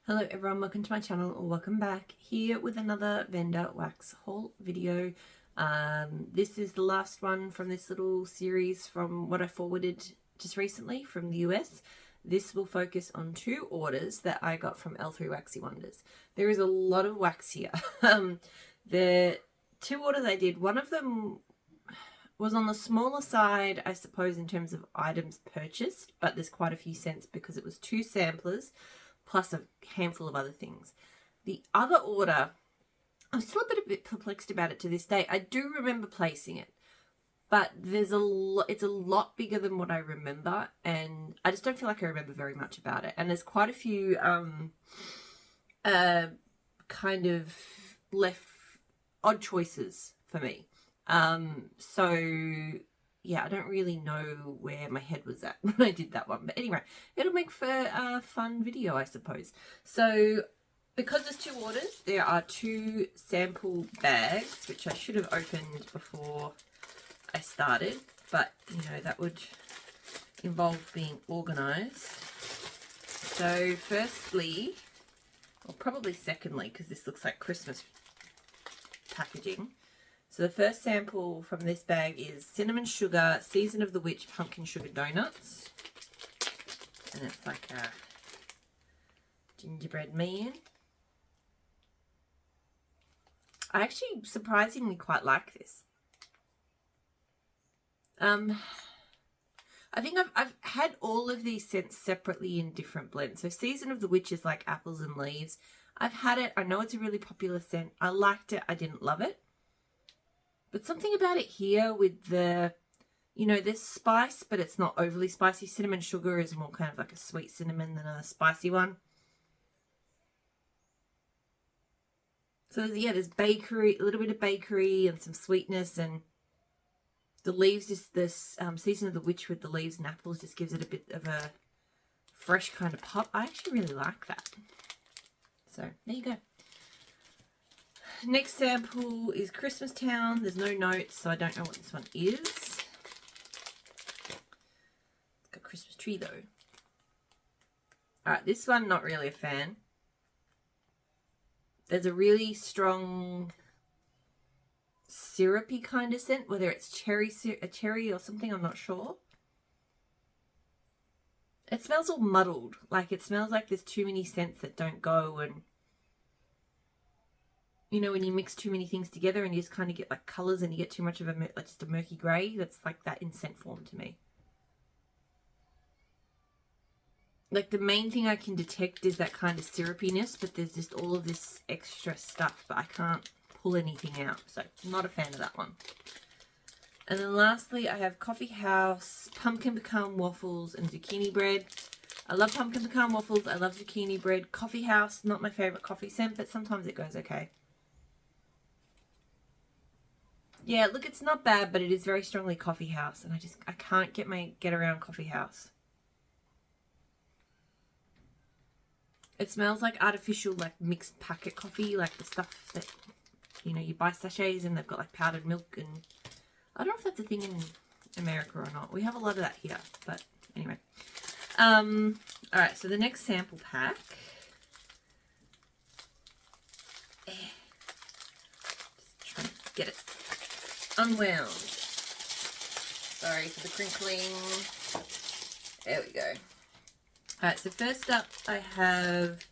Hello everyone, welcome to my channel or welcome back. Here with another vendor wax haul video. This is the last one from this little series from what I forwarded just recently from the US. This will focus on two orders that I got from L3 Waxy Wonders. There is a lot of wax here. The two orders I did, one of them was on the smaller side, I suppose, in terms of items purchased, but there's quite a few cents because it was two samplers plus a handful of other things. The other order, I'm still a bit perplexed about it to this day. I do remember placing it, but it's a lot bigger than what I remember, and I just don't feel like I remember very much about it. And there's quite a few kind of left odd choices for me. So yeah, I don't really know where my head was at when I did that one. But anyway, it'll make for a fun video, I suppose. So because there's two orders, there are two sample bags, which I should have opened before I started. But, you know, that would involve being organised. So firstly, or probably secondly, because this looks like Christmas packaging. So the first sample from this bag is Cinnamon Sugar Season of the Witch Pumpkin Sugar Donuts. And it's like a gingerbread man. I actually surprisingly quite like this. I think I've had all of these scents separately in different blends. So Season of the Witch is like apples and leaves. I've had it. I know it's a really popular scent. I liked it. I didn't love it. But something about it here with the, you know, there's spice, but it's not overly spicy. Cinnamon Sugar is more kind of like a sweet cinnamon than a spicy one. So yeah, there's bakery, a little bit of bakery and some sweetness, and the leaves, just this Season of the Witch with the leaves and apples just gives it a bit of a fresh kind of pop. I actually really like that. So there you go. Next sample is Christmas Town. There's no notes, so I don't know what this one is. It's got a Christmas tree though. Alright, this one, not really a fan. There's a really strong syrupy kind of scent, whether it's a cherry or something, I'm not sure. It smells all muddled. Like, it smells like there's too many scents that don't go, and you know, when you mix too many things together and you just kind of get like colours and you get too much of like just a murky grey. That's like that in scent form to me. Like, the main thing I can detect is that kind of syrupiness, but there's just all of this extra stuff, but I can't pull anything out. So I'm not a fan of that one. And then lastly, I have Coffee House Pumpkin Pecan Waffles and Zucchini Bread. I love pumpkin pecan waffles. I love zucchini bread. Coffee House, not my favourite coffee scent, but sometimes it goes okay. Yeah, look, it's not bad, but it is very strongly Coffee House, and I can't get around Coffee House. It smells like artificial, like mixed packet coffee, like the stuff that, you know, you buy sachets and they've got like powdered milk, and I don't know if that's a thing in America or not. We have a lot of that here, but anyway. Alright, so the next sample pack. Just trying to get it unwound. Sorry for the crinkling. There we go. Alright, so first up I have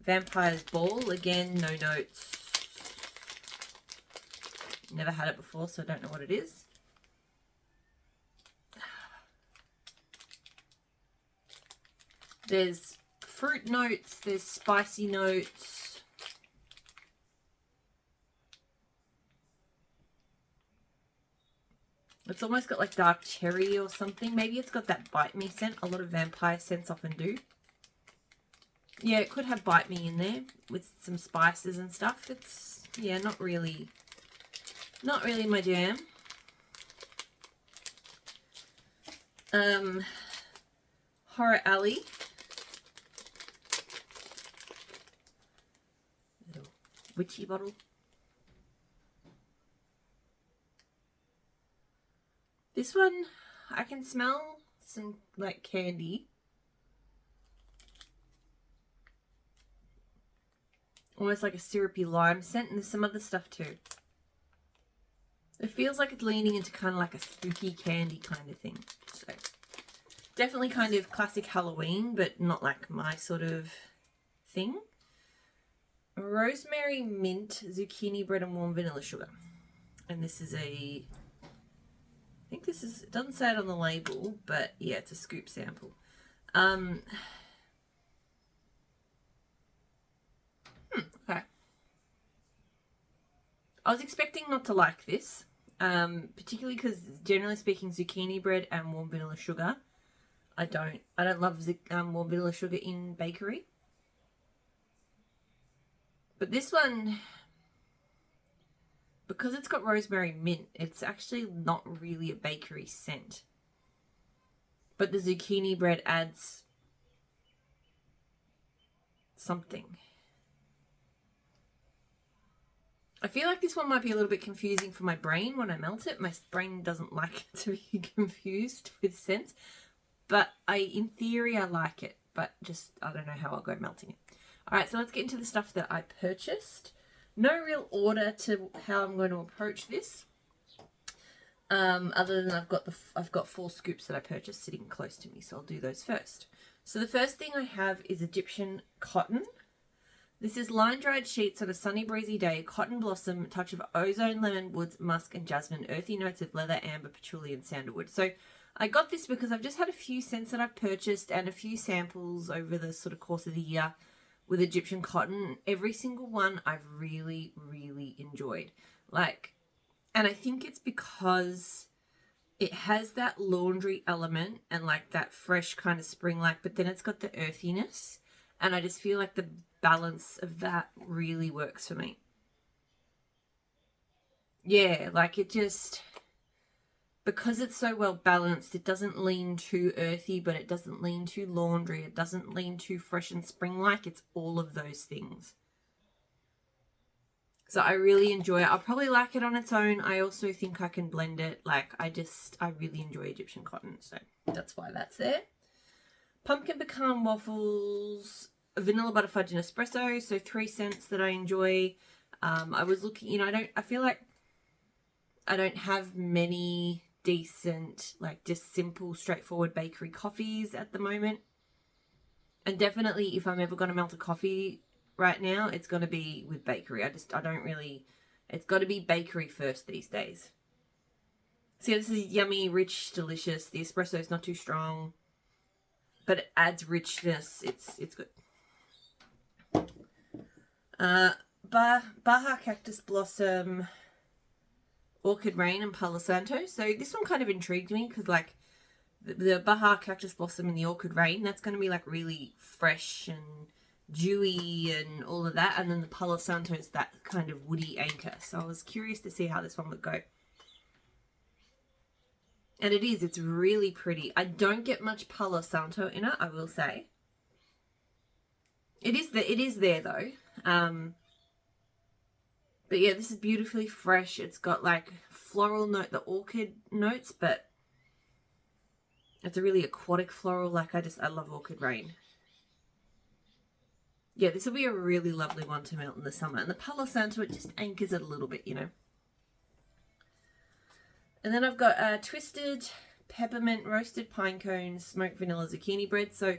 Vampire's Ball. Again, no notes. Never had it before, so I don't know what it is. There's fruit notes, there's spicy notes. It's almost got like dark cherry or something. Maybe it's got that bite me scent. A lot of vampire scents often do. Yeah, it could have bite me in there with some spices and stuff. It's, yeah, not really my jam. Horror Alley. Little witchy bottle. This one, I can smell some like candy. almost like a syrupy lime scent, and there's some other stuff too. It feels like it's leaning into kind of like a spooky candy kind of thing. So definitely kind of classic Halloween, but not like my sort of thing. Rosemary mint, zucchini bread and warm vanilla sugar. And this is a, I think this is, it doesn't say it on the label, but yeah, it's a scoop sample. Okay. I was expecting not to like this, particularly because generally speaking, zucchini bread and warm vanilla sugar, I don't love warm vanilla sugar in bakery. But this one, because it's got rosemary mint, it's actually not really a bakery scent. But the zucchini bread adds something. I feel like this one might be a little bit confusing for my brain when I melt it. My brain doesn't like it to be confused with scents. But in theory, I like it. But just, I don't know how I'll go melting it. Alright, so let's get into the stuff that I purchased. No real order to how I'm going to approach this. Other than I've got 4 scoops that I purchased sitting close to me. So I'll do those first. So the first thing I have is Egyptian cotton. This is line-dried sheets on a sunny, breezy day, cotton blossom, touch of ozone, lemon, woods, musk, and jasmine, earthy notes of leather, amber, patchouli, and sandalwood. So I got this because I've just had a few scents that I've purchased and a few samples over the sort of course of the year with Egyptian cotton. Every single one I've really, really enjoyed. And I think it's because it has that laundry element and like that fresh kind of spring-like, but then it's got the earthiness. And I just feel like the balance of that really works for me. Yeah, like it just, because it's so well balanced, it doesn't lean too earthy, but it doesn't lean too laundry. It doesn't lean too fresh and spring-like. It's all of those things. So I really enjoy it. I'll probably like it on its own. I also think I can blend it. I really enjoy Egyptian cotton. So that's why that's there. Pumpkin pecan waffles, vanilla butter fudge and espresso. So 3 scents that I enjoy. I was looking, I feel like I don't have many decent, just simple, straightforward bakery coffees at the moment. And definitely if I'm ever going to melt a coffee right now, it's going to be with bakery. it's got to be bakery first these days. So yeah, this is yummy, rich, delicious. The espresso is not too strong, but it adds richness. It's good. Baja Cactus Blossom, Orchid Rain, and Palo Santo. So this one kind of intrigued me because the Baja Cactus Blossom and the Orchid Rain, that's going to be really fresh and dewy and all of that. And then the Palo Santo is that kind of woody anchor. So I was curious to see how this one would go. And it's really pretty. I don't get much Palo Santo in it, I will say. It is there though. But yeah, this is beautifully fresh. It's got floral note, the orchid notes, but it's a really aquatic floral. I love Orchid Rain. Yeah, this will be a really lovely one to melt in the summer. And the Palo Santo, it just anchors it a little bit, And then I've got twisted peppermint roasted pine cones, smoked vanilla zucchini bread. So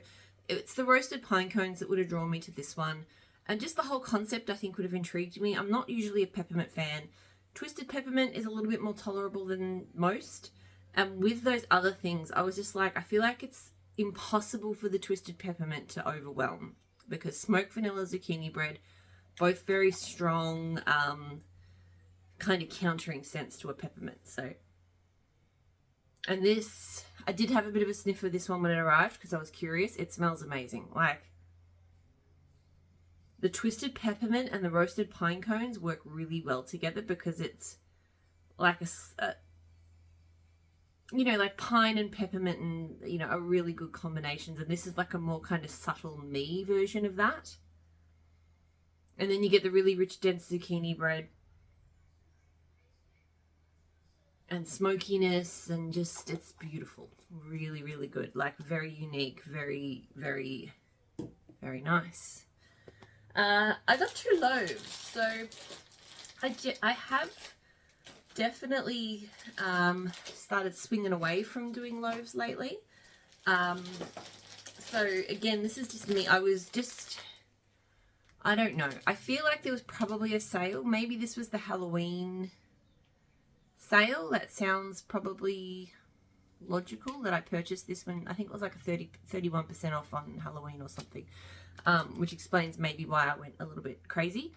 it's the roasted pine cones that would have drawn me to this one. And just the whole concept, I think, would have intrigued me. I'm not usually a peppermint fan. Twisted peppermint is a little bit more tolerable than most. And with those other things, I was just I feel like it's impossible for the twisted peppermint to overwhelm. Because smoked vanilla zucchini bread, both very strong, kind of countering scents to a peppermint. So, and this, I did have a bit of a sniff of this one when it arrived because I was curious. It smells amazing. The twisted peppermint and the roasted pine cones work really well together because it's pine and peppermint and, are really good combinations. And this is a more kind of subtle me version of that. And then you get the really rich, dense zucchini bread. And smokiness and just, it's beautiful. Really, really good. Very unique, very, very, very nice. I got 2 loaves, so I have definitely started swinging away from doing loaves lately. So again, this is just me. I don't know. I feel like there was probably a sale. Maybe this was the Halloween sale. That sounds probably logical that I purchased this one. I think it was like a 31% off on Halloween or something, which explains maybe why I went a little bit crazy.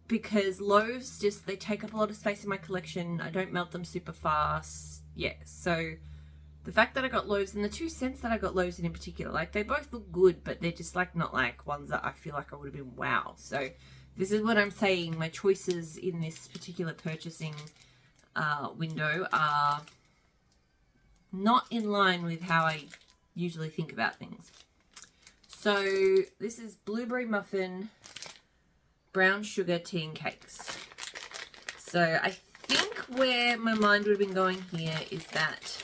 Because loaves they take up a lot of space in my collection. I don't melt them super fast. Yeah, so the fact that I got loaves, and the 2 cents that I got loaves in particular, like they both look good, but they're just like not like ones that I feel like I would have been wow. So this is what I'm saying. My choices in this particular purchasing window are not in line with how I usually think about things. So this is blueberry muffin, brown sugar tea and cakes. So I think where my mind would have been going here is that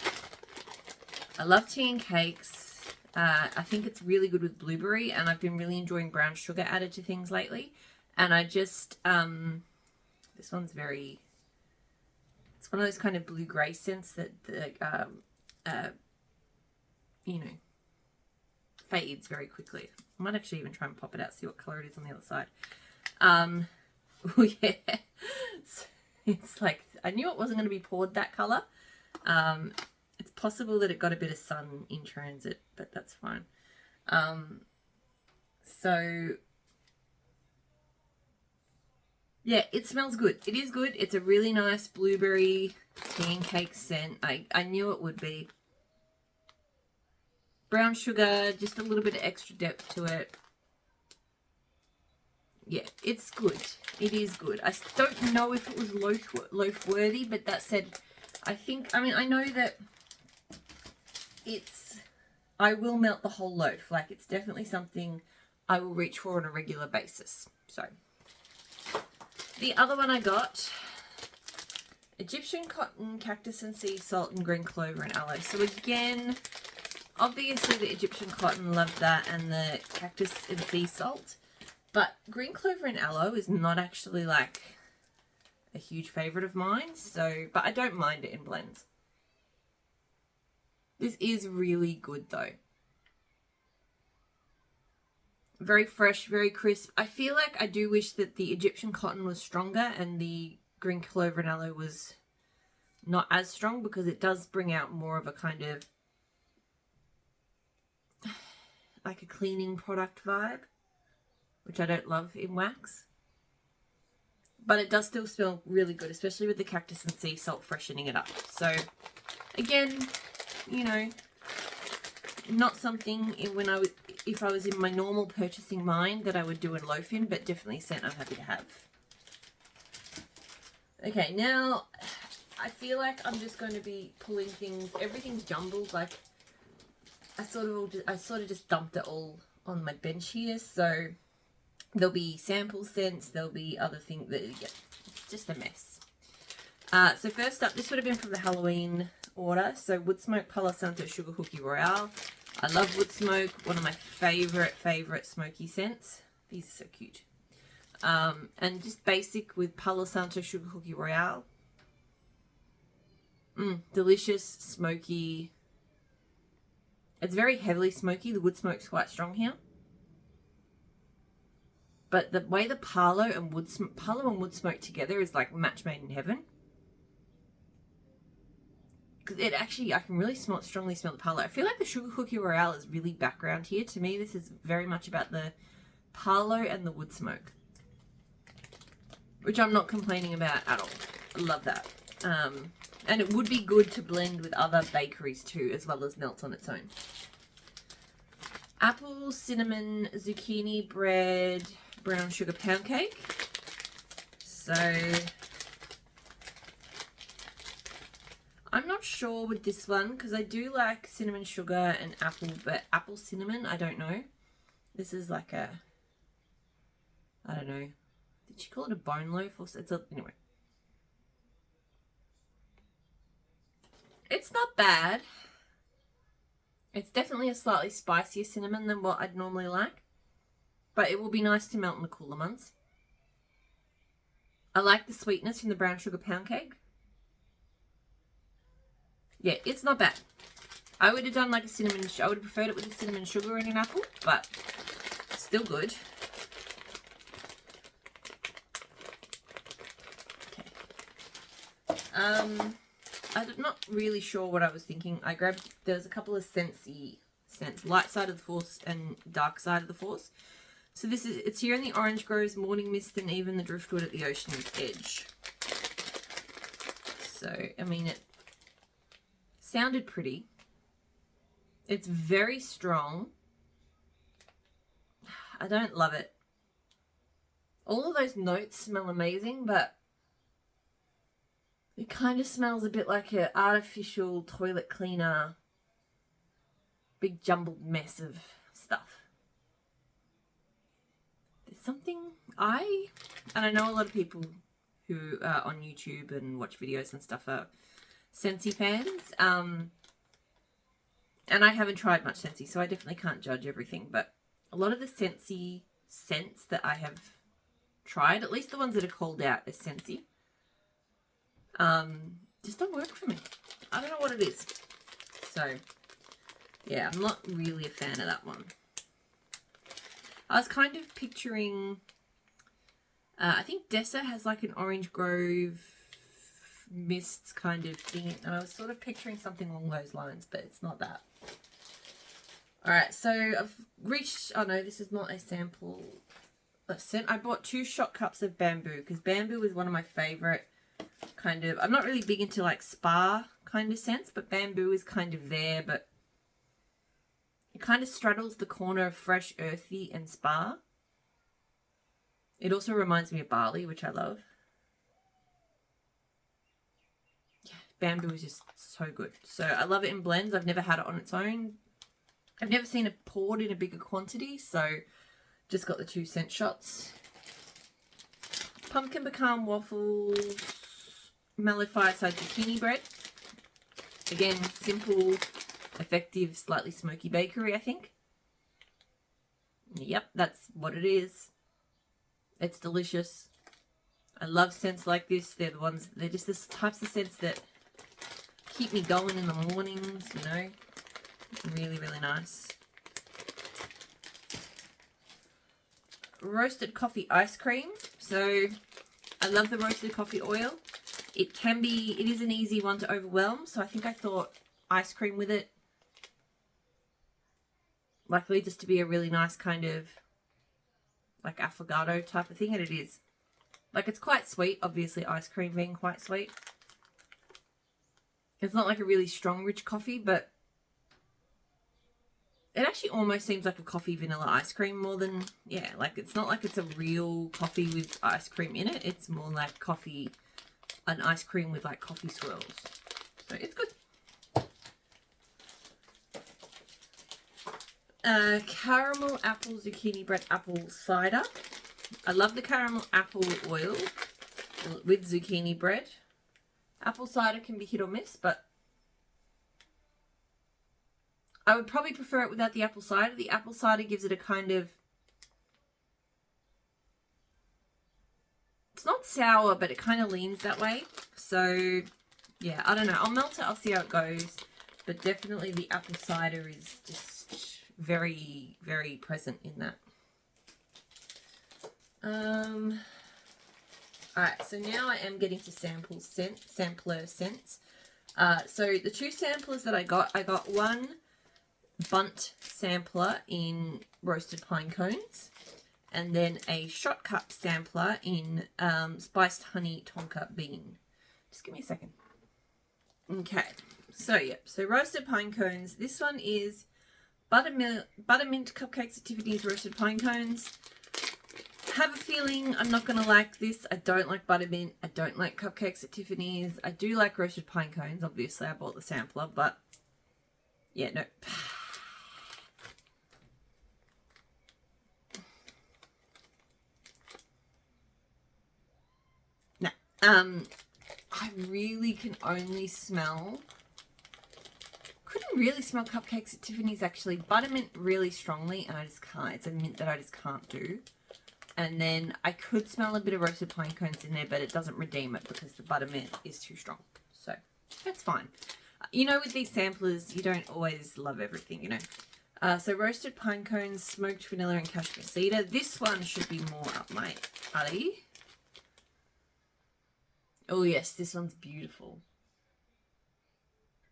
I love tea and cakes. I think it's really good with blueberry, and I've been really enjoying brown sugar added to things lately. And I just, this one's very, it's one of those kind of blue-gray scents that, you know, fades very quickly. I might actually even try and pop it out, see what color it is on the other side. Oh yeah, it's like, I knew it wasn't going to be poured that color. It's possible that it got a bit of sun in transit, but that's fine. So yeah, it smells good. It is good. It's a really nice blueberry tea and cake scent. I knew it would be. Brown sugar, just a little bit of extra depth to it. Yeah, it's good. It is good. I don't know if it was loaf worthy, but that said, I know that I will melt the whole loaf. Like, it's definitely something I will reach for on a regular basis. So, the other one I got, Egyptian cotton, cactus and sea salt, and green clover and aloe. So again, obviously the Egyptian cotton, loved that, and the cactus and sea salt. But green clover and aloe is not actually like a huge favorite of mine. So, but I don't mind it in blends. This is really good though. Very fresh, very crisp. I feel like I do wish that the Egyptian cotton was stronger and the green clover and aloe was not as strong, because it does bring out more of a kind of like a cleaning product vibe, which I don't love in wax. But it does still smell really good, especially with the cactus and sea salt freshening it up. So again, you know, not something if I was in my normal purchasing mind that I would do a loaf in, but definitely a scent I'm happy to have. Okay, now I feel like I'm just going to be pulling things. Everything's jumbled. Like I sort of just dumped it all on my bench here. So there'll be sample scents. There'll be other things that, yeah, it's just a mess. So first up, this would have been from the Halloween order. So Wood Smoke Palo Santo Sugar Cookie Royale. I love wood smoke. One of my favorite smoky scents. These are so cute. And just basic with Palo Santo Sugar Cookie Royale. Delicious, smoky. It's very heavily smoky. The wood smoke's quite strong here. But the way the palo and wood smoke together is like match made in heaven. Because it actually, I can really strongly smell the palo. I feel like the Sugar Cookie Royale is really background here. To me, this is very much about the palo and the wood smoke, which I'm not complaining about at all. I love that. And it would be good to blend with other bakeries too, as well as melt on its own. Apple, cinnamon, zucchini bread, brown sugar pound cake. So I'm not sure with this one, because I do like cinnamon sugar and apple, but apple cinnamon, I don't know. This is like a, I don't know. Did she call it a bone loaf or something? Anyway. It's not bad. It's definitely a slightly spicier cinnamon than what I'd normally like. but it will be nice to melt in the cooler months. I like the sweetness from the brown sugar pound cake. Yeah, it's not bad. I would have done like a cinnamon, I would have preferred it with a cinnamon sugar and an apple, but still good. Okay. I'm not really sure what I was thinking. I grabbed, there's a couple of scents, light side of the force and dark side of the force. So this is, it's here in the Orange Groves, Morning Mist, and even the Driftwood at the Ocean's Edge. So, I mean, it sounded pretty. It's very strong. I don't love it. All of those notes smell amazing, but it kind of smells a bit like an artificial toilet cleaner, big jumbled mess of stuff. There's something, and I know a lot of people who are on YouTube and watch videos and stuff are Scentsy fans, and I haven't tried much Scentsy, so I definitely can't judge everything, but a lot of the Scentsy scents that I have tried, at least the ones that are called out as Scentsy, just don't work for me. I don't know what it is. So, yeah, I'm not really a fan of that one. I was kind of picturing, I think Dessa has like an Orange Grove mists kind of thing, and I was sort of picturing something along those lines, but it's not that. Alright, so I've reached, oh no, this is not a sample scent. I bought 2 shot cups of bamboo, because bamboo is one of my favourite kind of, I'm not really big into like spa kind of scents, but bamboo is kind of there, but it kind of straddles the corner of fresh, earthy, and spa. It also reminds me of barley, which I love. Yeah, bamboo is just so good. So I love it in blends. I've never had it on its own. I've never seen it poured in a bigger quantity, so just got the 2 scent shots. Pumpkin pecan waffles, mellow fireside zucchini bread. Again, simple, effective, slightly smoky bakery, I think. Yep, that's what it is. It's delicious. I love scents like this. They're the ones, they're just the types of scents that keep me going in the mornings, you know. Really, really nice. Roasted coffee ice cream. So I love the roasted coffee oil. It is an easy one to overwhelm. So I think I thought ice cream with it. Likely just to be a really nice kind of like affogato type of thing. And it is. Like, it's quite sweet. Obviously ice cream being quite sweet. It's not like a really strong rich coffee, but it actually almost seems like a coffee vanilla ice cream more than, yeah, like it's not like it's a real coffee with ice cream in it. It's more like coffee, an ice cream with like coffee swirls. So it's good. Caramel apple zucchini bread apple cider. I love the caramel apple oil with zucchini bread. Apple cider can be hit or miss, but I would probably prefer it without the apple cider. The apple cider gives it a kind of, it's not sour, but it kind of leans that way. So, yeah, I don't know. I'll melt it. I'll see how it goes. But definitely the apple cider is just very, very present in that. Alright, so now I am getting to sampler scents. So the 2 samplers that I got one bunt sampler in roasted pine cones, and then a shot cup sampler in spiced honey tonka bean. Just give me a second. Okay, so yeah, so roasted pine cones. This one is buttermint cupcakes at Tiffany's roasted pine cones. Have a feeling I'm not going to like this. I don't like buttermint. I don't like cupcakes at Tiffany's. I do like roasted pine cones. Obviously, I bought the sampler, but yeah, no. No. I really can only smell, couldn't really smell cupcakes at Tiffany's actually. Buttermint really strongly, and I just can't. It's a mint that I just can't do. And then I could smell a bit of roasted pine cones in there, but it doesn't redeem it because the buttermint is too strong. So that's fine. You know, with these samplers, you don't always love everything, you know. So roasted pine cones, smoked vanilla, and cashmere cedar. This one should be more up my alley. Oh yes, this one's beautiful.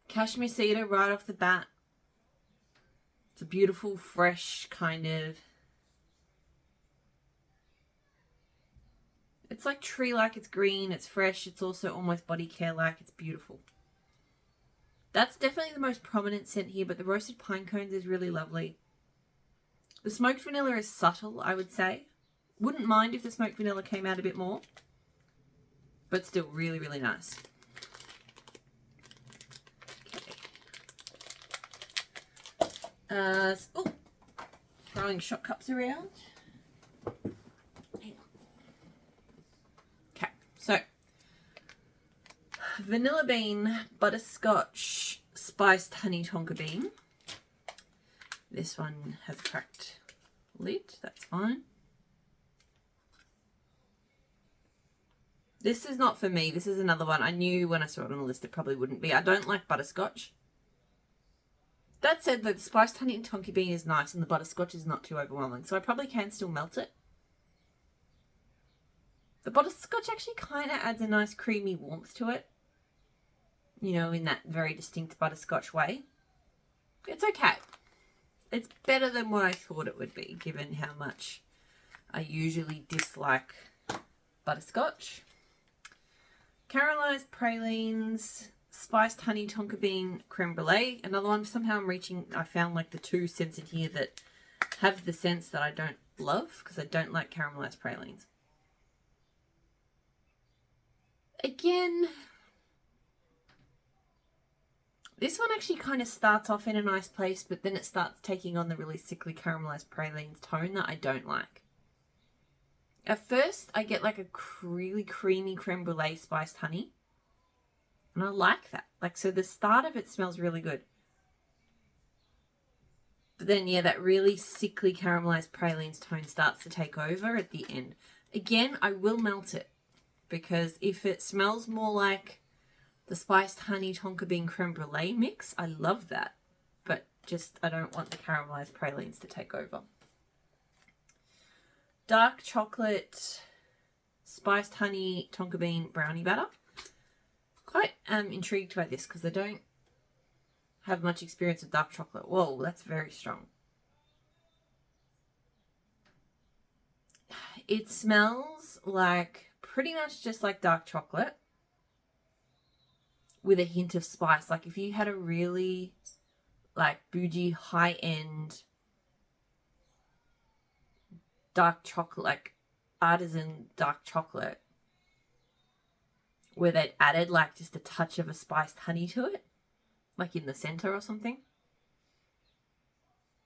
Cashmere cedar right off the bat. It's a beautiful, fresh kind of... It's like tree-like, it's green, it's fresh, it's also almost body care-like, it's beautiful. That's definitely the most prominent scent here, but the roasted pine cones is really lovely. The smoked vanilla is subtle, I would say. Wouldn't mind if the smoked vanilla came out a bit more, but still really, really nice. Okay. Oh, throwing shot cups around. Okay, so vanilla bean, butterscotch, spiced honey tonka bean. This one has a cracked lid, that's fine. This is not for me. This is another one. I knew when I saw it on the list it probably wouldn't be. I don't like butterscotch. That said, the spiced honey and tonka bean is nice and the butterscotch is not too overwhelming, so I probably can still melt it. The butterscotch actually kind of adds a nice creamy warmth to it. You know, in that very distinct butterscotch way. It's okay. It's better than what I thought it would be, given how much I usually dislike butterscotch. Caramelized pralines, spiced honey tonka bean creme brulee. Another one. Somehow I found like the two scents in here that have the scents that I don't love, because I don't like caramelized pralines. Again, this one actually kind of starts off in a nice place, but then it starts taking on the really sickly caramelized pralines tone that I don't like. At first, I get like a really creamy creme brulee spiced honey. And I like that. Like, so the start of it smells really good. But then, yeah, that really sickly caramelized pralines tone starts to take over at the end. Again, I will melt it. Because if it smells more like the spiced honey tonka bean creme brulee mix, I love that. But just, I don't want the caramelized pralines to take over. Dark chocolate, spiced honey, tonka bean, brownie batter. Quite intrigued by this because I don't have much experience with dark chocolate. Whoa, that's very strong. It smells like pretty much just like dark chocolate with a hint of spice. Like if you had a really like bougie high-end dark chocolate, like artisan dark chocolate, where they'd added like just a touch of a spiced honey to it, like in the center or something.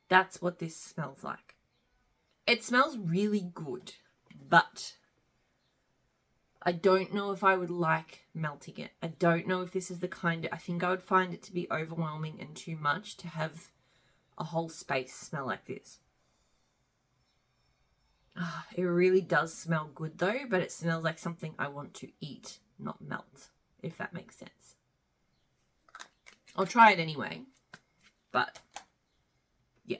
That's what this smells like. It smells really good, but I don't know if I would like melting it. I don't know if this is the kind of, I think I would find it to be overwhelming and too much to have a whole space smell like this. It really does smell good though, but it smells like something I want to eat, not melt, if that makes sense. I'll try it anyway, but yeah.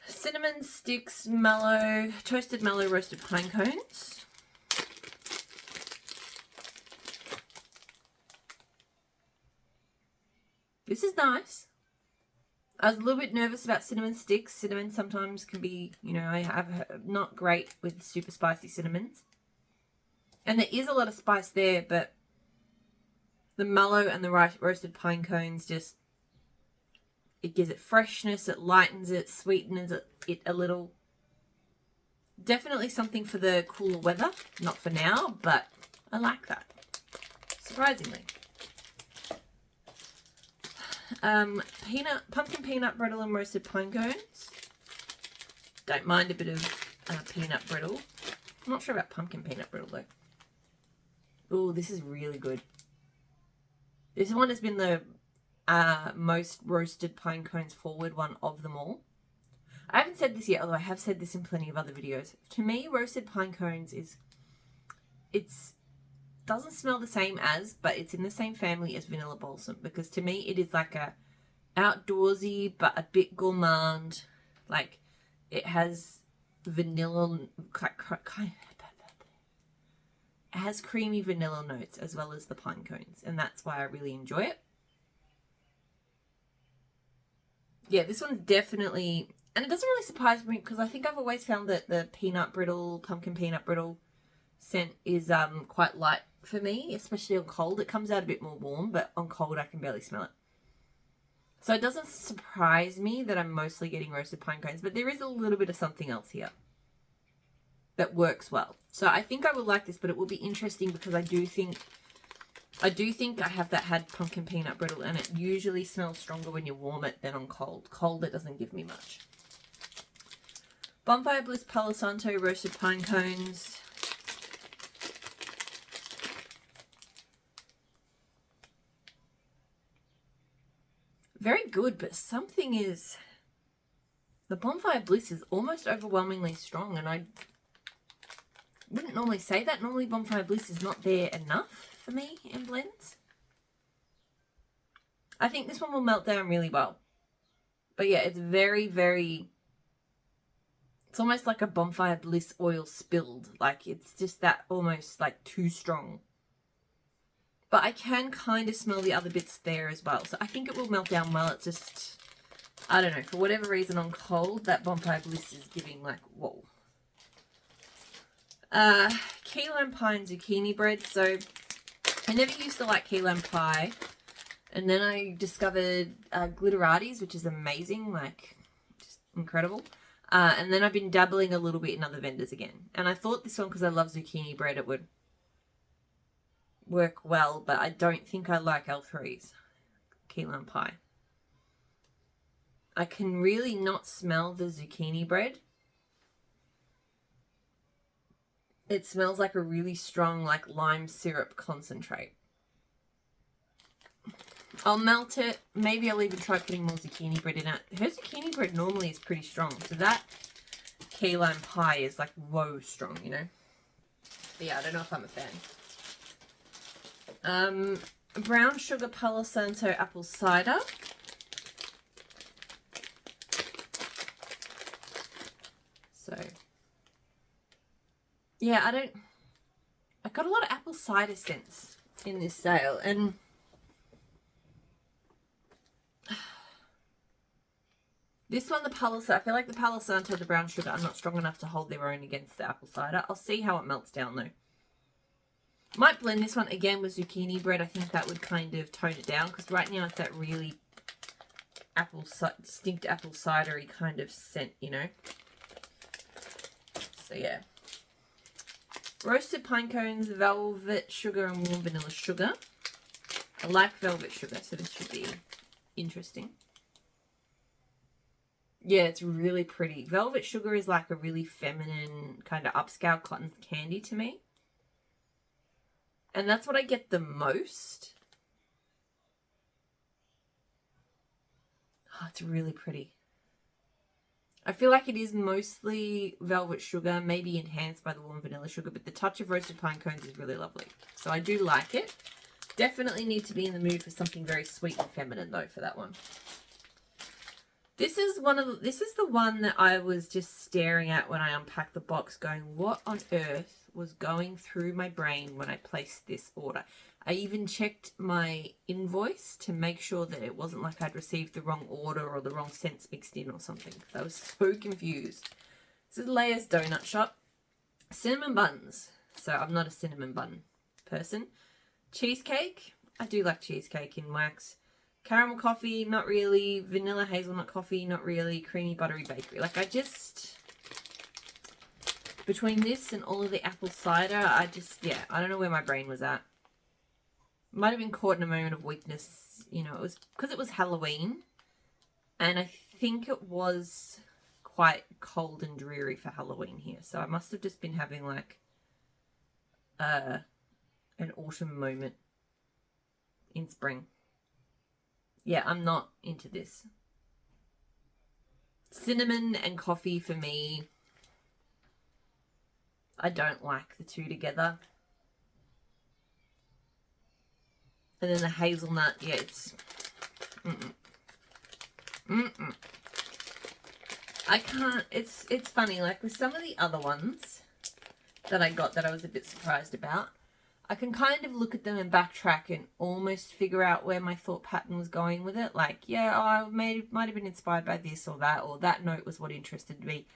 Cinnamon sticks, mellow, toasted mellow roasted pine cones. This is nice. I was a little bit nervous about cinnamon sticks. Cinnamon sometimes can be, you know, I have not great with super spicy cinnamons. And there is a lot of spice there, but the mellow and the roasted pine cones just, it gives it freshness, it lightens it, sweetens it a little. Definitely something for the cooler weather, not for now, but I like that, surprisingly. Pumpkin peanut brittle and roasted pine cones. Don't mind a bit of peanut brittle. I'm not sure about pumpkin peanut brittle though. Oh, this is really good. This one has been the most roasted pine cones forward one of them all. I haven't said this yet, although I have said this in plenty of other videos. To me, roasted pine cones it's doesn't smell the same as, but it's in the same family as vanilla balsam, because to me it is like a outdoorsy but a bit gourmand. Like, it has vanilla, it has creamy vanilla notes as well as the pine cones, and that's why I really enjoy it. Yeah, this one's definitely, and it doesn't really surprise me because I think I've always found that the pumpkin peanut brittle scent is quite light for me, especially on cold. It comes out a bit more warm, but on cold I can barely smell it. So it doesn't surprise me that I'm mostly getting roasted pine cones, but there is a little bit of something else here that works well. So I think I will like this, but it will be interesting because I do think I have that had pumpkin peanut brittle, and it usually smells stronger when you warm it than on cold. Cold, it doesn't give me much. Bonfire Bliss Palo Santo roasted pine cones. Very good, but something is... The Bonfire Bliss is almost overwhelmingly strong, and I wouldn't normally say that. Normally Bonfire Bliss is not there enough for me in blends. I think this one will melt down really well. But yeah, it's very, very... It's almost like a Bonfire Bliss oil spilled. Like, it's just that almost like too strong. But I can kind of smell the other bits there as well. So I think it will melt down well. It's just, I don't know, for whatever reason on cold, that Bonfire Bliss is giving like, whoa. Key lime pie and zucchini bread. So I never used to like key lime pie. And then I discovered Glitterati's, which is amazing, like, just incredible. And then I've been dabbling a little bit in other vendors again. And I thought this one, because I love zucchini bread, it would work well, but I don't think I like L3's key lime pie. I can really not smell the zucchini bread. It smells like a really strong, like, lime syrup concentrate. I'll melt it. Maybe I'll even try putting more zucchini bread in it. Her zucchini bread normally is pretty strong, so that key lime pie is like, whoa, strong, you know? But yeah, I don't know if I'm a fan. Brown sugar Palo Santo apple cider. So, yeah, I got a lot of apple cider scents in this sale, and this one, the Palo Santo, I feel like the Palo Santo, the brown sugar, are not strong enough to hold their own against the apple cider. I'll see how it melts down though. Might blend this one again with zucchini bread. I think that would kind of tone it down, because right now it's that really distinct apple cidery kind of scent, you know. So yeah. Roasted pine cones, velvet sugar and warm vanilla sugar. I like velvet sugar, so this should be interesting. Yeah, it's really pretty. Velvet sugar is like a really feminine kind of upscale cotton candy to me. And that's what I get the most. Oh, it's really pretty. I feel like it is mostly velvet sugar, maybe enhanced by the warm vanilla sugar, but the touch of roasted pine cones is really lovely. So I do like it. Definitely need to be in the mood for something very sweet and feminine though for that one. This is the one that I was just staring at when I unpacked the box, going, what on earth was going through my brain when I placed this order? I even checked my invoice to make sure that it wasn't like I'd received the wrong order or the wrong scents mixed in or something. I was so confused. This is Leia's Donut Shop. Cinnamon buns. So I'm not a cinnamon bun person. Cheesecake. I do like cheesecake in wax. Caramel coffee, not really. Vanilla hazelnut coffee, not really. Creamy buttery bakery. Like, I just... Between this and all of the apple cider, I don't know where my brain was at. Might have been caught in a moment of weakness. You know, it was because it was Halloween. And I think it was quite cold and dreary for Halloween here. So I must have just been having, like, an autumn moment in spring. Yeah, I'm not into this. Cinnamon and coffee for me, I don't like the two together. And then the hazelnut, yeah, it's... I can't... It's funny, like with some of the other ones that I got that I was a bit surprised about, I can kind of look at them and backtrack and almost figure out where my thought pattern was going with it. Like, yeah, I might have been inspired by this or that note was what interested me.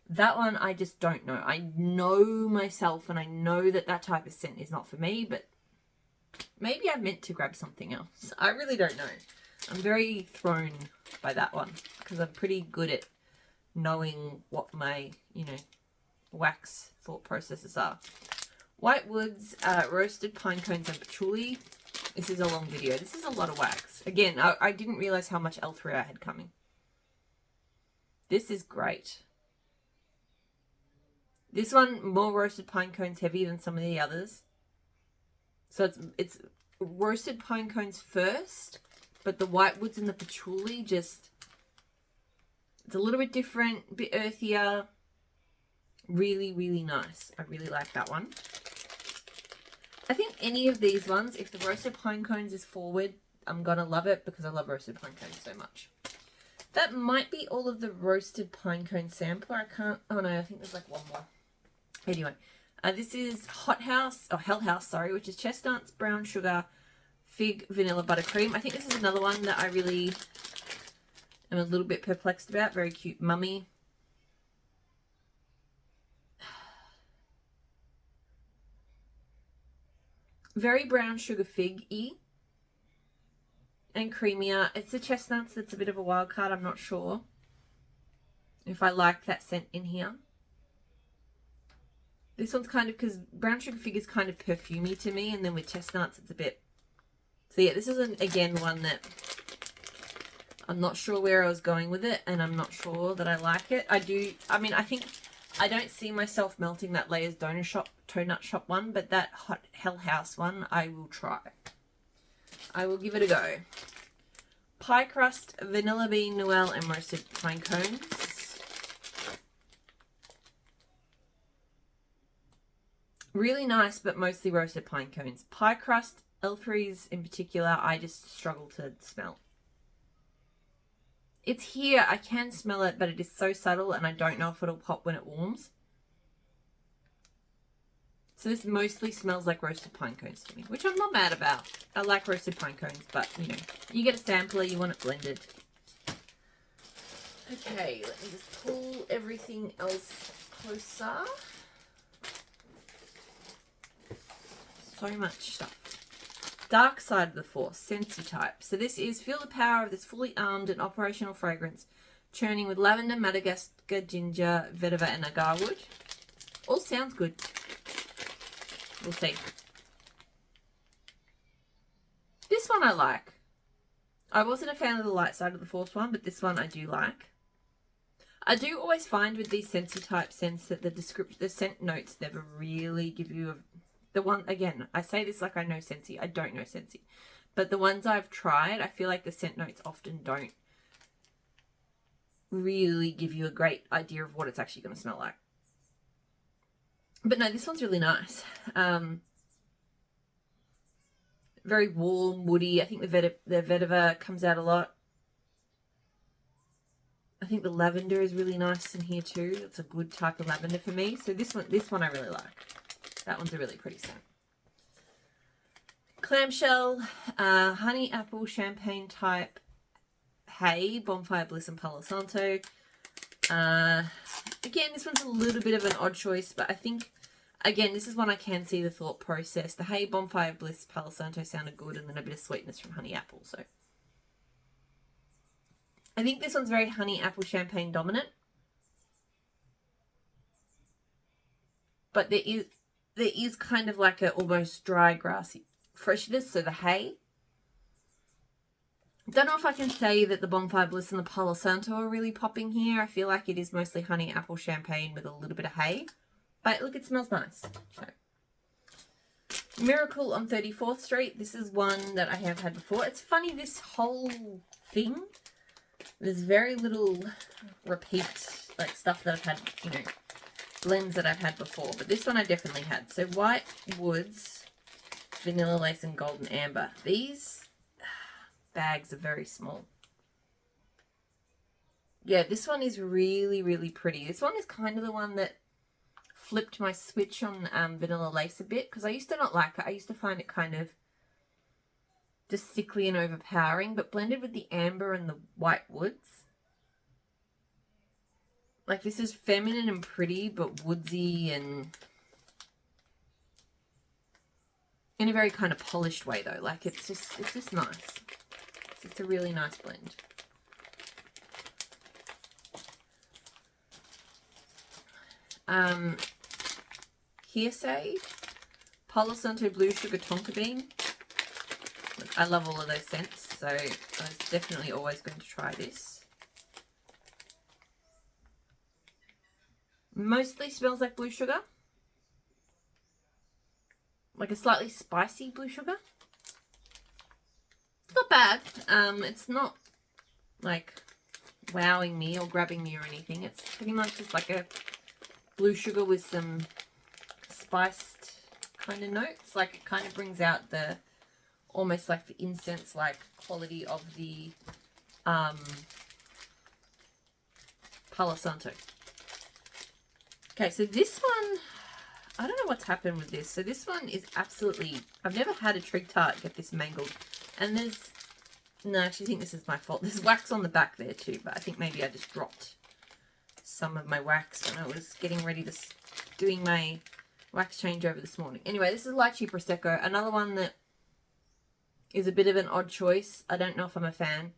That one, I just don't know. I know myself and I know that that type of scent is not for me, but maybe I meant to grab something else. I really don't know. I'm very thrown by that one because I'm pretty good at knowing what my, you know, wax thought processes are. White Woods, roasted pine cones and patchouli. This is a long video. This is a lot of wax. Again, I didn't realize how much L3 I had coming. This is great. This one, more roasted pine cones heavy than some of the others. So it's roasted pine cones first, but the White Woods and the patchouli just, it's a little bit different, a bit earthier. Really, really nice. I really like that one. I think any of these ones, if the roasted pine cones is forward, I'm going to love it because I love roasted pine cones so much. That might be all of the roasted pine cone sampler. I can't, oh no, I think there's like one more. Anyway, this is Hell House, sorry, which is chestnuts, brown sugar, fig, vanilla, buttercream. I think this is another one that I really am a little bit perplexed about. Very cute mummy. Very brown sugar fig-y and creamier. It's the chestnuts that's a bit of a wild card. I'm not sure if I like that scent in here. This one's kind of, because brown sugar fig is kind of perfumey to me, and then with chestnuts it's a bit... So yeah, this is again one that I'm not sure where I was going with it, and I'm not sure that I like it. I think I don't see myself melting that Layers Donut Shop one, but that Hell House one I will try. I will give it a go. Pie crust, vanilla bean noel, and roasted pine cones. Really nice, but mostly roasted pine cones. Pie crust, L3's in particular, I just struggle to smell. It's here, I can smell it, but it is so subtle and I don't know if it'll pop when it warms. So this mostly smells like roasted pine cones to me, which I'm not mad about. I like roasted pine cones, but you know, you get a sampler, you want it blended. Okay, let me just pull everything else closer. So much stuff. Dark Side of the Force, Sensi type. So this is feel the power of this fully armed and operational fragrance, churning with lavender, Madagascar, ginger, vetiver, and agarwood. All sounds good. We'll see. This one I like. I wasn't a fan of the Light Side of the Force one, but this one I do like. I do always find with these Sensi type scents that the scent notes never really give you the one, again, I say this like I know Sensi. I don't know Sensi. But the ones I've tried, I feel like the scent notes often don't really give you a great idea of what it's actually going to smell like. But no, this one's really nice. Very warm, woody. I think the vetiver comes out a lot. I think the lavender is really nice in here too. It's a good type of lavender for me. So this one I really like. That one's a really pretty scent. Clamshell, honey, apple, champagne type, hay, bonfire bliss, and Palo Santo. Again, this one's a little bit of an odd choice, but I think, again, this is one I can see the thought process. The hay, bonfire bliss, Palo Santo sounded good, and then a bit of sweetness from honey, apple. So I think this one's very honey, apple, champagne dominant. But there is kind of like a almost dry grassy freshness, so the hay. Don't know if I can say that the Bonfire Bliss and the Palo Santo are really popping here. I feel like it is mostly honey, apple, champagne with a little bit of hay. But look, it smells nice. So Miracle on 34th Street. This is one that I have had before. It's funny, this whole thing, there's very little repeat, like stuff that I've had, you know, blends that I've had before. But this one I definitely had. So White Woods, Vanilla Lace and Golden Amber. These bags are very small. Yeah, this one is really, really pretty. This one is kind of the one that flipped my switch on Vanilla Lace a bit, because I used to not like it. I used to find it kind of just sickly and overpowering, but blended with the amber and the White Woods, like, this is feminine and pretty, but woodsy and in a very kind of polished way though. Like, it's just nice. It's a really nice blend. Hearsay, Palo Santo Blue Sugar Tonka Bean. Look, I love all of those scents, so I was definitely always going to try this. Mostly smells like blue sugar. Like a slightly spicy blue sugar. It's not bad. It's not like wowing me or grabbing me or anything. It's pretty much just like a blue sugar with some spiced kind of notes. Like, it kind of brings out the almost like the incense like quality of the Palo Santo. Okay, so this one, I don't know what's happened with this. So this one is absolutely, I've never had a Trig Tart get this mangled. And there's, no, I actually think this is my fault. There's wax on the back there too, but I think maybe I just dropped some of my wax when I was getting ready to doing my wax changeover this morning. Anyway, this is Lychee Prosecco, another one that is a bit of an odd choice. I don't know if I'm a fan.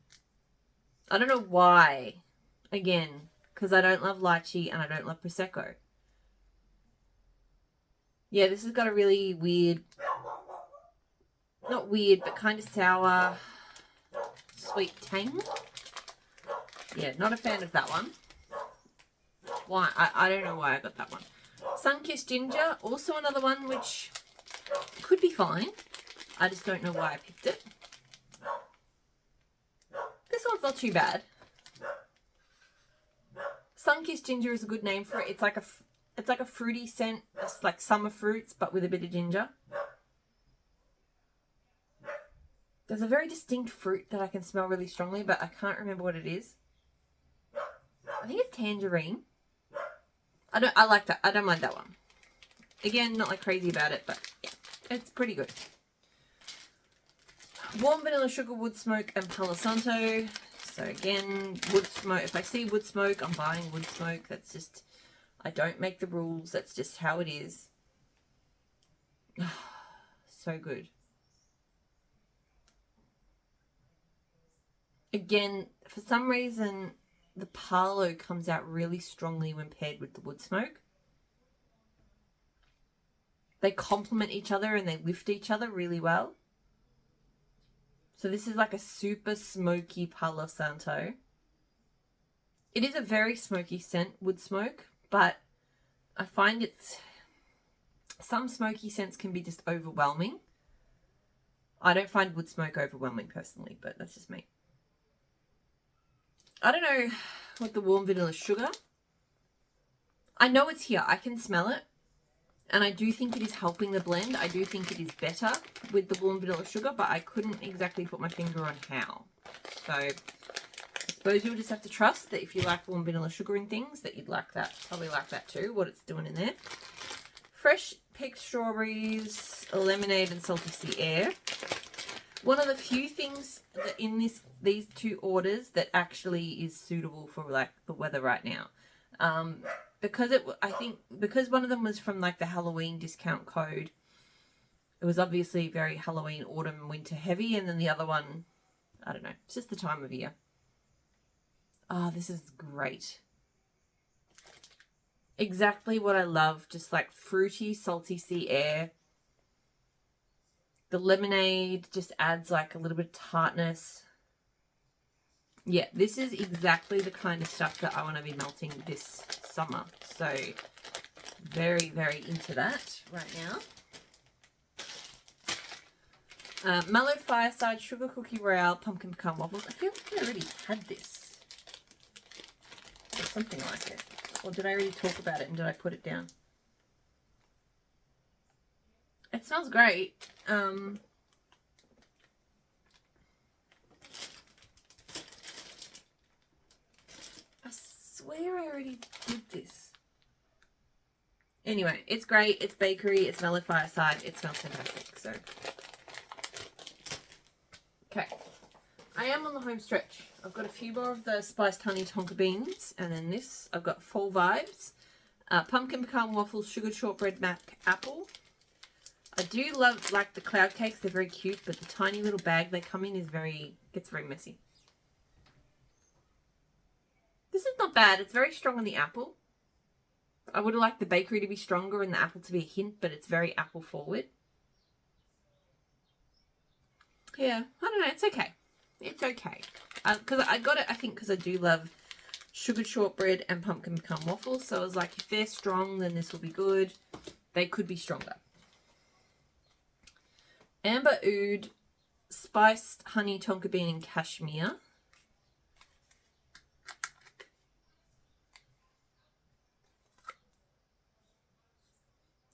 I don't know why. Again, because I don't love lychee and I don't love Prosecco. Yeah, this has got a really weird, not weird, but kind of sour, sweet tang. Yeah, not a fan of that one. Why? I don't know why I got that one. Sunkissed Ginger, also another one which could be fine. I just don't know why I picked it. This one's not too bad. Sunkissed Ginger is a good name for it. It's like a fruity scent. It's like summer fruits, but with a bit of ginger. There's a very distinct fruit that I can smell really strongly, but I can't remember what it is. I think it's tangerine. I like that. I don't mind that one. Again, not like crazy about it, but yeah, it's pretty good. Warm Vanilla Sugar, Wood Smoke, and Palo Santo. So again, wood smoke. If I see wood smoke, I'm buying wood smoke. That's just, I don't make the rules. That's just how it is. So good. Again, for some reason, the Palo comes out really strongly when paired with the wood smoke. They complement each other and they lift each other really well. So this is like a super smoky Palo Santo. It is a very smoky scent, wood smoke, but I find some smoky scents can be just overwhelming. I don't find wood smoke overwhelming personally, but that's just me. I don't know what the Warm Vanilla Sugar. I know it's here. I can smell it. And I do think it is helping the blend. I do think it is better with the Warm Vanilla Sugar, but I couldn't exactly put my finger on how. So I suppose you'll just have to trust that if you like Warm Vanilla Sugar and things, that you'd like that. Probably like that too, what it's doing in there. Fresh picked strawberries, lemonade, and salty sea air. One of the few things that in these two orders that actually is suitable for like the weather right now. Because one of them was from like the Halloween discount code, it was obviously very Halloween, autumn, winter heavy, and then the other one, I don't know, it's just the time of year. Oh, this is great. Exactly what I love, just like fruity, salty sea air. The lemonade just adds like a little bit of tartness. Yeah, this is exactly the kind of stuff that I want to be melting this summer. So very, very into that right now. Mellowed Fireside, Sugar Cookie Royale, Pumpkin Pecan Waffles. I feel like I already had this. Or something like it. Or did I already talk about it and did I put it down? It smells great. I swear I already did this. Anyway, it's great. It's bakery. It's Mellowed Fireside. It smells fantastic. So, okay. I am on the home stretch. I've got a few more of the spiced honey tonka beans. And then this. I've got Fall Vibes. Pumpkin Pecan Waffles, Sugar Shortbread Mac Apple. I do love, like, the cloud cakes. They're very cute, but the tiny little bag they come in is gets very messy. This is not bad. It's very strong on the apple. I would have liked the bakery to be stronger and the apple to be a hint, but it's very apple forward. Yeah, I don't know. It's okay. It's okay. Because I got it, I think, because I do love sugar shortbread and pumpkin pecan waffles. So I was like, if they're strong, then this will be good. They could be stronger. Amber Oud, spiced honey tonka bean and cashmere.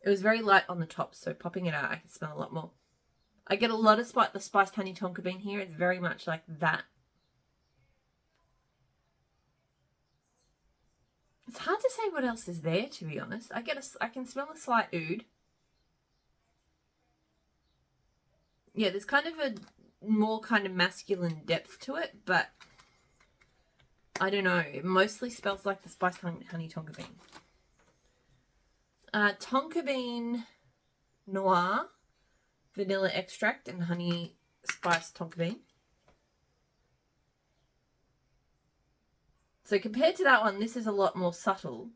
It was very light on the top, so popping it out, I can smell a lot more. I get a lot of the spiced honey tonka bean here. It's very much like that. It's hard to say what else is there, to be honest. I can smell a slight oud. Yeah, there's kind of a more kind of masculine depth to it, but I don't know. It mostly smells like the spiced honey tonka bean. Tonka bean noir, vanilla extract and honey spiced tonka bean. So compared to that one, this is a lot more subtle.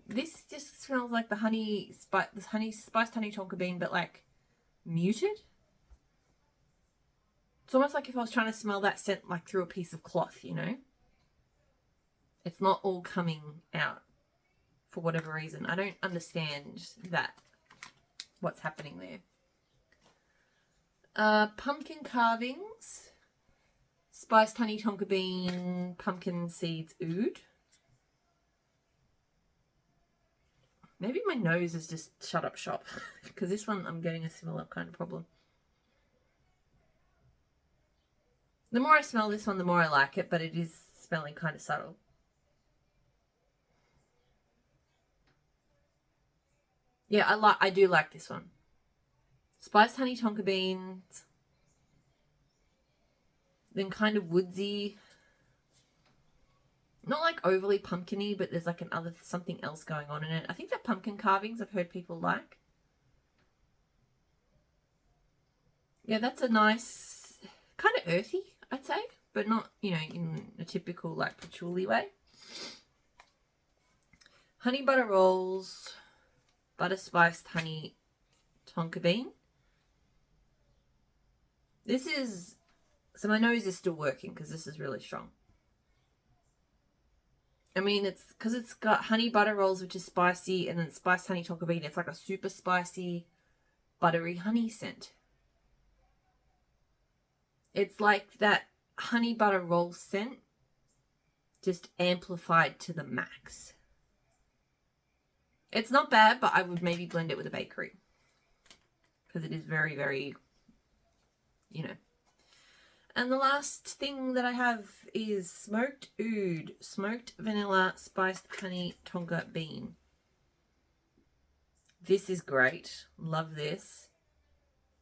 This just smells like the spiced honey tonka bean, but like muted. It's almost like if I was trying to smell that scent like through a piece of cloth, you know? It's not all coming out for whatever reason. I don't understand that, what's happening there. Pumpkin carvings, spiced honey tonka bean, pumpkin seeds oud. Maybe my nose is just shut up shop because this one I'm getting a similar kind of problem. The more I smell this one, the more I like it, but it is smelling kind of subtle. Yeah, I do like this one. Spiced honey tonka beans. Then kind of woodsy. Not like overly pumpkin-y, but there's like something else going on in it. I think the pumpkin carvings I've heard people like. Yeah, that's a nice, kind of earthy, I'd say. But not, you know, in a typical like patchouli way. Honey butter rolls. Butter spiced honey tonka bean. This is, so my nose is still working because this is really strong. I mean, it's because it's got honey butter rolls, which is spicy, and then spiced honey tonka bean. It's like a super spicy, buttery honey scent. It's like that honey butter roll scent, just amplified to the max. It's not bad, but I would maybe blend it with a bakery. Because it is very, very, you know. And the last thing that I have is smoked oud, smoked vanilla spiced honey tonka bean. This is great. Love this.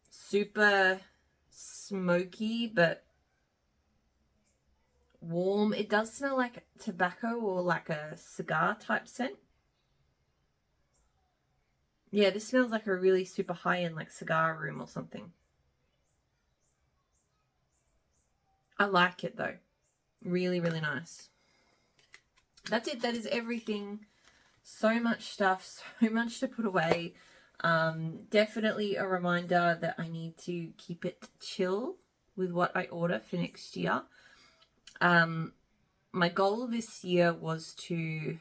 Super smoky, but warm. It does smell like tobacco or like a cigar type scent. Yeah, this smells like a really super high-end like cigar room or something. I like it though. Really, really nice. That's it. That is everything. So much stuff. So much to put away. Definitely a reminder that I need to keep it chill with what I order for next year. My goal this year was to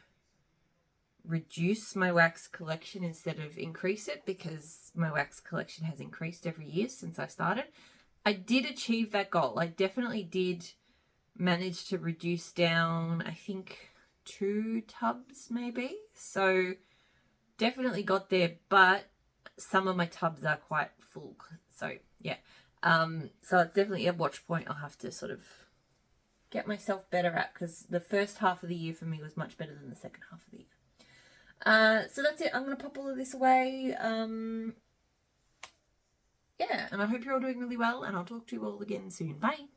reduce my wax collection instead of increase it, because my wax collection has increased every year since I started. I did achieve that goal. I definitely did manage to reduce down, I think, 2 tubs maybe. So definitely got there, but some of my tubs are quite full. So yeah, so it's definitely a watch point I'll have to sort of get myself better at, because the first half of the year for me was much better than the second half of the year. So that's it. I'm going to pop all of this away. Yeah, and I hope you're all doing really well, and I'll talk to you all again soon. Bye.